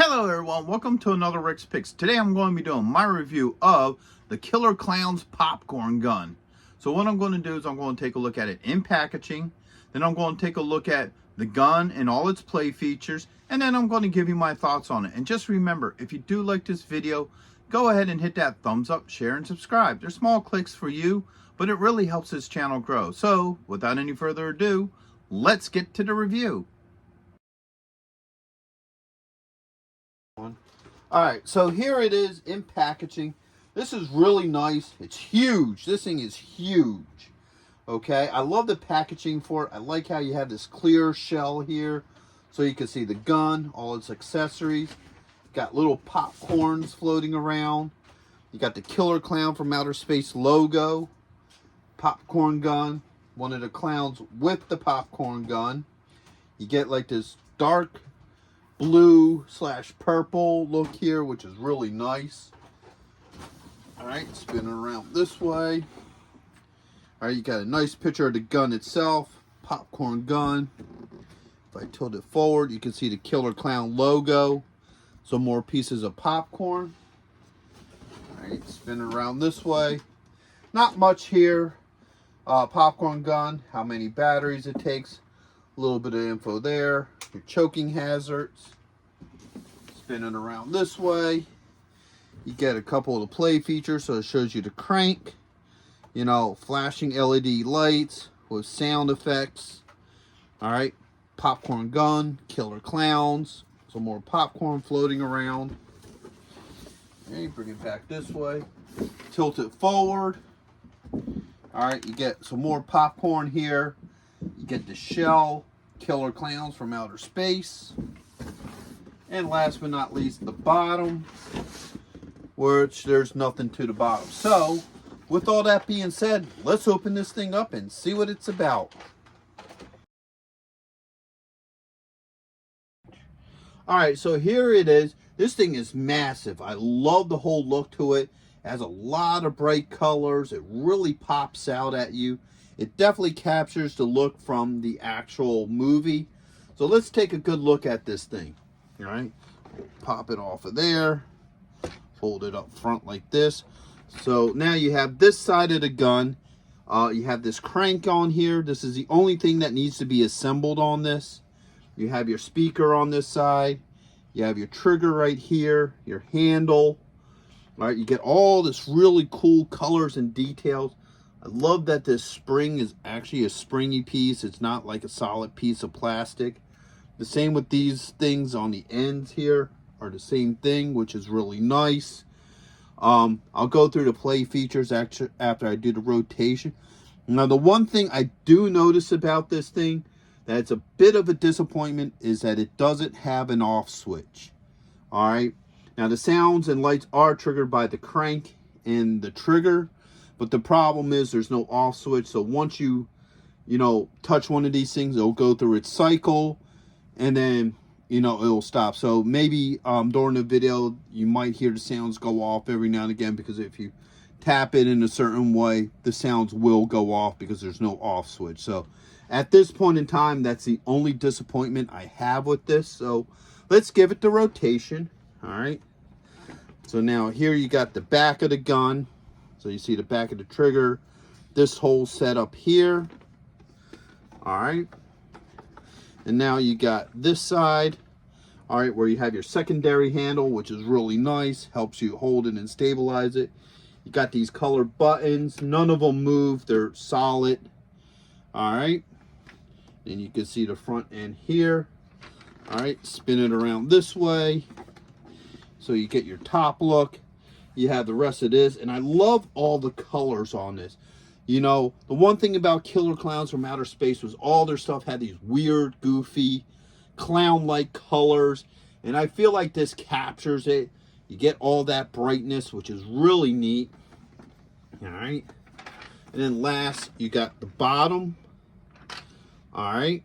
Hello everyone, welcome to another Rick's Picks. Today I'm going to be doing my review of the Killer Klowns popcorn gun. So what I'm going to do is I'm going to take a look at it in packaging, then I'm going to take a look at the gun and all its play features, and then I'm going to give you my thoughts on it. And just remember, if you do like this video, go ahead and hit that thumbs up, share, and subscribe. They're small clicks for you, but it really helps this channel grow. So without any further ado, let's get to the review. Alright, so here it is in packaging. This is really nice. It's huge. This thing is huge. Okay, I love the packaging for it. I like how you have this clear shell here so you can see the gun, all its accessories. Got little popcorns floating around. You got the Killer Clown from Outer Space logo. Popcorn gun. One of the clowns with the popcorn gun. You get like this dark blue / purple look here, which is really nice. Alright, spin it around this way. Alright, you got a nice picture of the gun itself. Popcorn gun. If I tilt it forward, you can see the Killer Clown logo. Some more pieces of popcorn. Alright, spin it around this way. Not much here. Popcorn gun, how many batteries it takes. A little bit of info there. Your choking hazards. Spin it around this way. You get a couple of the play features, so it shows you the crank. You know, flashing LED lights with sound effects. Alright. Popcorn gun. Killer Klowns. Some more popcorn floating around. Okay, bring it back this way. Tilt it forward. Alright, you get some more popcorn here. You get the shell, Killer Klowns from Outer Space. And last but not least, the bottom, which there's nothing to the bottom. So, with all that being said, let's open this thing up and see what it's about. Alright, so here it is. This thing is massive. I love the whole look to it. It has a lot of bright colors. It really pops out at you. It definitely captures the look from the actual movie. So let's take a good look at this thing. All right, pop it off of there. Fold it up front like this. So now you have this side of the gun. You have this crank on here. This is the only thing that needs to be assembled on this. You have your speaker on this side. You have your trigger right here. Your handle. All right, you get all this really cool colors and details. I love that this spring is actually a springy piece. It's not like a solid piece of plastic. The same with these things on the ends here are the same thing, which is really nice. I'll go through the play features after I do the rotation. Now, the one thing I do notice about this thing that's a bit of a disappointment is that it doesn't have an off switch. All right. Now, the sounds and lights are triggered by the crank and the trigger. But the problem is there's no off switch. So once you touch one of these things, it'll go through its cycle. And then, it'll stop. So maybe during the video, you might hear the sounds go off every now and again. Because if you tap it in a certain way, the sounds will go off because there's no off switch. So at this point in time, that's the only disappointment I have with this. So let's give it the rotation. All right. So now here you got the back of the gun. So you see the back of the trigger, this whole setup here. All right. And now you got this side, all right, where you have your secondary handle, which is really nice. Helps you hold it and stabilize it. You got these colored buttons. None of them move. They're solid. All right. And you can see the front end here. All right. Spin it around this way. So you get your top look. You have the rest of this, and I love all the colors on this. The one thing about Killer Klowns from Outer Space was all their stuff had these weird, goofy, clown-like colors, and I feel like this captures it. You get all that brightness, which is really neat. All right. And then last, you got the bottom. All right.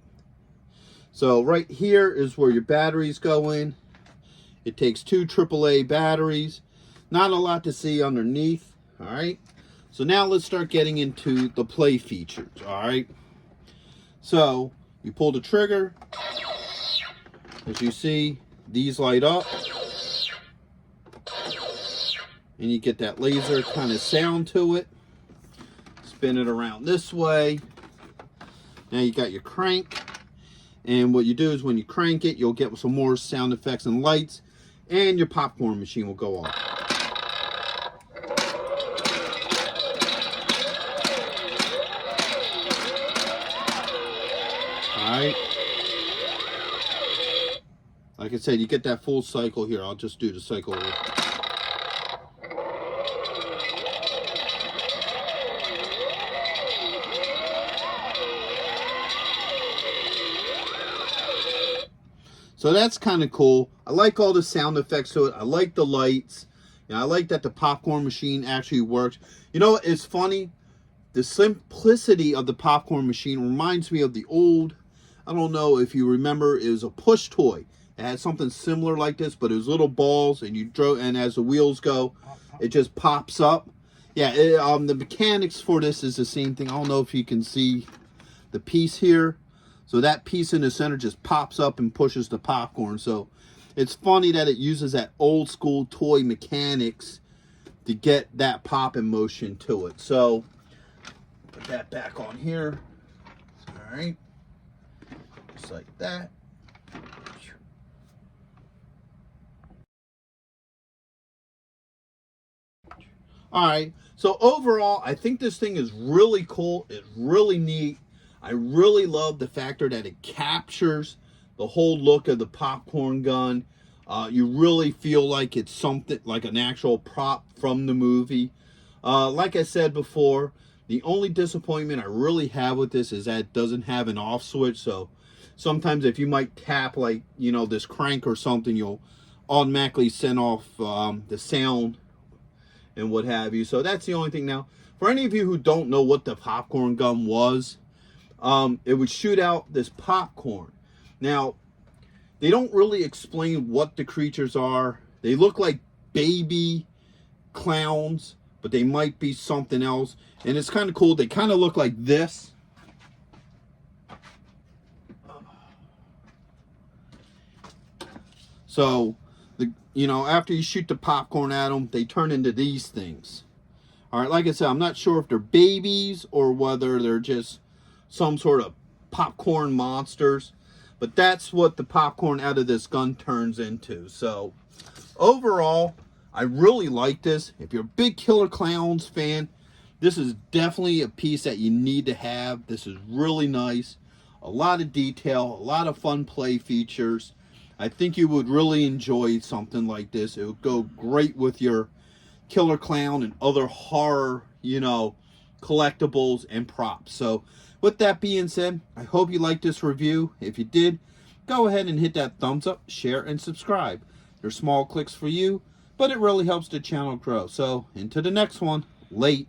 So right here is where your batteries go in. It takes 2 AAA batteries. Not a lot to see underneath, all right? So now let's start getting into the play features, all right? So you pull the trigger. As you see, these light up. And you get that laser kind of sound to it. Spin it around this way. Now you got your crank. And what you do is when you crank it, you'll get some more sound effects and lights. And your popcorn machine will go off. Alright. Like I said, you get that full cycle here. I'll just do the cycle. So that's kind of cool. I like all the sound effects to it. I like the lights. You know, I like that the popcorn machine actually works. You know, it's funny. The simplicity of the popcorn machine reminds me of the old, I don't know if you remember, it was a push toy. It had something similar like this, but it was little balls, and you drove, and as the wheels go, it just pops up. Yeah, the mechanics for this is the same thing. I don't know if you can see the piece here. So that piece in the center just pops up and pushes the popcorn. So it's funny that it uses that old school toy mechanics to get that popping motion to it. So put that back on here. All right, just like that. All right, so overall, I think this thing is really cool. It's really neat. I really love the factor that it captures the whole look of the popcorn gun. You really feel like it's something like an actual prop from the movie. Like I said before, the only disappointment I really have with this is that it doesn't have an off switch. So sometimes if you might tap, like, you know, this crank or something, you'll automatically send off the sound and what have you. So that's the only thing. Now, for any of you who don't know what the popcorn gun was, it would shoot out this popcorn. Now, they don't really explain what the creatures are. They look like baby clowns, but they might be something else. And it's kind of cool. They kind of look like this. So, you know, after you shoot the popcorn at them, they turn into these things. All right, like I said, I'm not sure if they're babies or whether they're just some sort of popcorn monsters, but that's what the popcorn out of this gun turns into. So overall, I really like this. If you're a big Killer Klowns fan, this is definitely a piece that you need to have. This is really nice. A lot of detail, a lot of fun play features. I think you would really enjoy something like this. It would go great with your Killer Clown and other horror, you know, collectibles and props. So with that being said, I hope you liked this review. If you did, go ahead and hit that thumbs up, share, and subscribe. They're small clicks for you, but it really helps the channel grow. So, into the next one. Late.